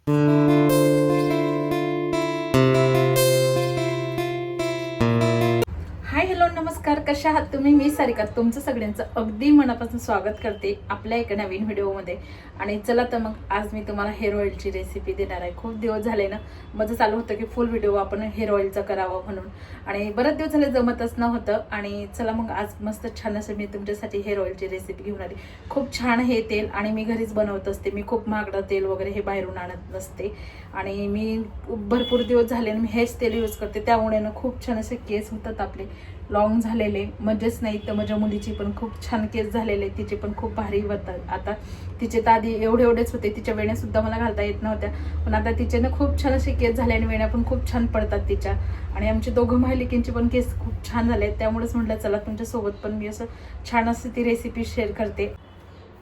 Hi hello नमस्कार, कशा आहात तुम्ही? मी सारिका तुमचं सगळ्यांचं अगदी मनापासून स्वागत करते आपल्या एका नवीन व्हिडिओमध्ये. आणि चला तर मग आज मी तुम्हाला हेअर ऑइलची रेसिपी देणार आहे. खूप दिवस झाले ना माझं चालू होतं की फुल व्हिडिओ आपण हेअर ऑइलचा करावं म्हणून, आणि बरेच दिवस झाले जमतच नव्हतं. आणि चला मग आज मस्त छान असं मी तुमच्यासाठी हेअर ऑइलची रेसिपी घेऊन आली. खूप छान हे तेल आणि मी घरीच बनवत असते. मी खूप महागडं तेल वगैरे हे बाहेरून आणत नसते आणि मी भरपूर दिवस झाले मी हेच तेल यूज करते. त्यामुळे ना खूप छान असे केस होतात आपले लॉंग झालेले. म्हणजेच नाही तर माझ्या मुलीची पण खूप छान केस झालेले, तिचे पण खूप भारी होतात. आता तिचे तर आधी एवढेच होते, तिच्या वेण्या सुद्धा मला घालता येत नव्हत्या, पण आता तिचे ना खूप छान असे केस झाले आणि वेण्या पण खूप छान पडतात तिच्या. आणि आमचे दोघं माहिलिकींचे पण केस खूप छान झाले. त्यामुळेच म्हटलं चला तुमच्यासोबत पण मी असं छान असं ती रेसिपी शेअर करते.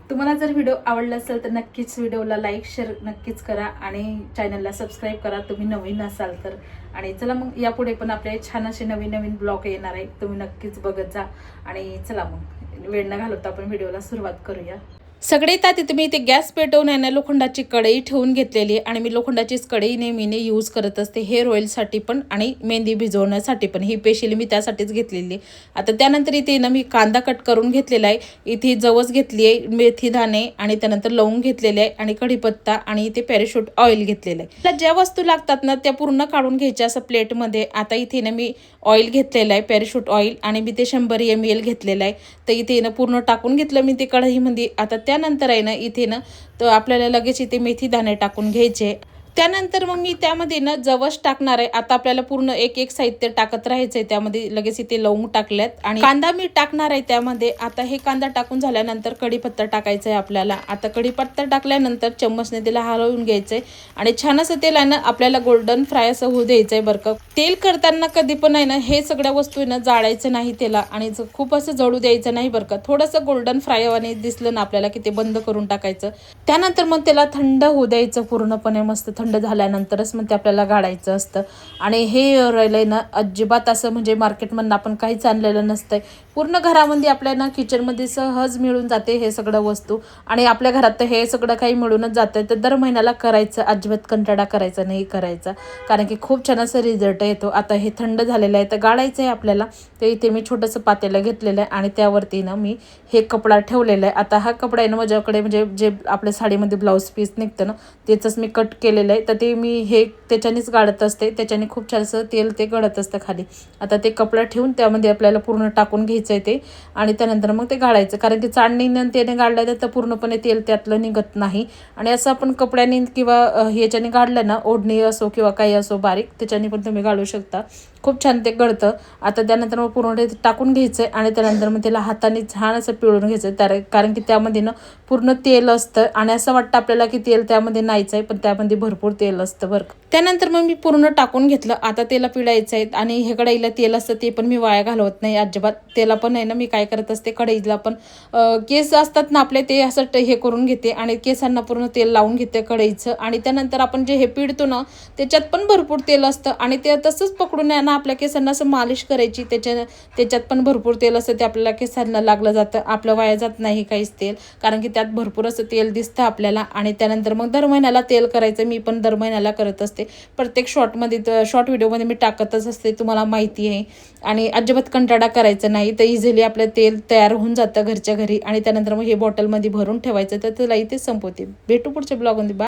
तुम्हाला जर व्हिडिओ आवडला असेल तर नक्कीच व्हिडिओला लाईक शेअर नक्कीच करा आणि चॅनलला सबस्क्राईब करा तुम्ही नवीन असाल तर. आणि चला मग यापुढे पण आपले छान असे नवीन नवीन ब्लॉग येणार आहे, तुम्ही नक्कीच बघत जा. आणि चला मग वेळ न घालवता आपण व्हिडिओला सुरुवात करूया. सगळ्यात आधी तुम्ही इथे गॅस पेटवून आहे ना लोखंडाची कढई ठेवून घेतलेली आहे. आणि मी लोखंडाचीच कढई नेहमीने यूज करत असते हेअर ऑइलसाठी पण आणि मेहंदी भिजवण्यासाठी पण. ही स्पेशली मी त्यासाठीच घेतलेली. आता त्यानंतर इथे ना मी कांदा कट करून घेतलेला आहे. इथे जवस घेतली आहे, मेथी दाणे आणि त्यानंतर लवंग घेतलेले आहे आणि कढीपत्ता आणि इथे पॅराशूट ऑइल घेतलेलं आहे. त्याला ज्या वस्तू लागतात ना त्या पूर्ण काढून घ्यायच्या असं प्लेटमध्ये. आता इथे ना मी ऑइल घेतलेलं आहे पॅराशूट ऑइल आणि मी ते 100 ml घेतलेलं आहे. तर इथे ना पूर्ण टाकून घेतलं मी ते कढईमध्ये. आता त्यानंतर आहे ना इथे ना तर आपल्याला लगेच इथे मेथी दाणे टाकून घ्यायचे. त्यानंतर मग मी त्यामध्ये ना जवस टाकणार आहे. आता आपल्याला पूर्ण एक एक साहित्य टाकत राहायचंय. त्यामध्ये लगेच इथे लवंग टाकल्यात आणि कांदा मी टाकणार आहे त्यामध्ये. आता हे कांदा टाकून झाल्यानंतर कढीपत्ता टाकायचा आहे आपल्याला. आता कढीपत्ता टाकल्यानंतर चम्मचने त्याला हलवून घ्यायचंय आणि छान असं तेल आहे ना आपल्याला गोल्डन फ्राय असं होऊ द्यायचंय बरं का. तेल करताना कधी पण आहे ना हे सगळ्या वस्तू आहे ना जाळायचं नाही त्याला आणि खूप असं जळू द्यायचं नाही बरं का. थोडंसं गोल्डन फ्राय आणि दिसलं ना आपल्याला की ते बंद करून टाकायचं. त्यानंतर मग त्याला थंड होऊ द्यायचं पूर्णपणे. मस्त थंड झाल्यानंतरच मग ते आपल्याला गाळायचं असतं. आणि हे राहिलंय ना अजिबात असं म्हणजे मार्केटमधून आपण काहीच आणलेलं नसतंय. पूर्ण घरामध्ये आपल्या ना किचनमध्ये सहज मिळून जाते हे सगळं वस्तू. आणि आपल्या घरात तर हे सगळं काही मिळूनच जातं. तर दर महिन्याला करायचं, अजिबात कंटाळा करायचा नाही करायचा, कारण की खूप छान असं रिझल्ट येतो. आता हे थंड झालेलं आहे तर गाळायचं आहे आपल्याला. तर इथे मी छोटंसं पातेलं घेतलेलं आहे आणि त्यावरती ना मी हे कपडा ठेवलेला आहे. आता हा कपडा आहे ना माझ्याकडे म्हणजे जे आपल्या साडीमध्ये ब्लाऊज पीस निघतं ना त्याचंच मी कट केलेलं आहे. तर ते मी हे त्याच्यानेच गाळत असते, त्याच्याने खूप छान असं तेल ते गळत असतं खाली. आता ते कपडा ठेवून त्यामध्ये आपल्याला पूर्ण टाकून घ्यायचं आहे ते आणि त्यानंतर मग ते गाळायचं, कारण की चाळणीने त्याने गाळलं तर पूर्णपणे तेल त्यातलं निघत नाही. आणि असं आपण कपड्याने किंवा ह्याच्याने गाळलं ना, ओढणी असो किंवा काही असो बारीक, त्याच्याने पण तुम्ही गाळू शकता. खूप छान ते गळतं. आता त्यानंतर मग पूर्ण ते टाकून घ्यायचं आहे आणि त्यानंतर मग त्याला हाताने छान असं पिळून घ्यायचं, कारण की त्यामध्ये ना पूर्ण तेल असतं आणि असं वाटतं आपल्याला की तेल त्यामध्ये नाहीच आहे, पण त्यामध्ये भरपूर तेल असतं बरं. त्यानंतर मग मी पूर्ण टाकून घेतलं. आता त्याला पिळायचं आहे आणि हे कढईला तेल असतं ते पण मी वाया घालवत नाही अजिबात. त्याला पण आहे ना मी काय करत असते, कढईला पण केस असतात ना आपले ते असं हे करून घेते आणि केसांना पूर्ण तेल लावून घेते कढईचं. आणि त्यानंतर आपण जे हे पिळतो ना त्याच्यात पण भरपूर तेल असतं आणि ते तसंच पकडून आहे ना आपल्या केसांना असं मालिश करायची. त्याच्यात पण भरपूर तेल असतं, ते आपल्याला केसांना लागलं जातं. आपलं वाया जात नाही काहीच तेल, कारण की त्यात भरपूर असं तेल दिसतं आपल्याला. आणि त्यानंतर मग दर महिन्याला तेल करायचं. मी पण दर महिन्याला करत असते. प्रत्येक शॉर्ट व्हिडिओमध्ये मी टाकतच असते, तुम्हाला माहिती आहे. आणि अजिबात कंटाळा करायचं नाही. तर इझिली आपलं तेल तयार होऊन जातं घरच्या घरी. आणि त्यानंतर मग हे बॉटलमध्ये भरून ठेवायचं. तर त्याला इथेच संपवते. भेटू पुढच्या ब्लॉगमध्ये.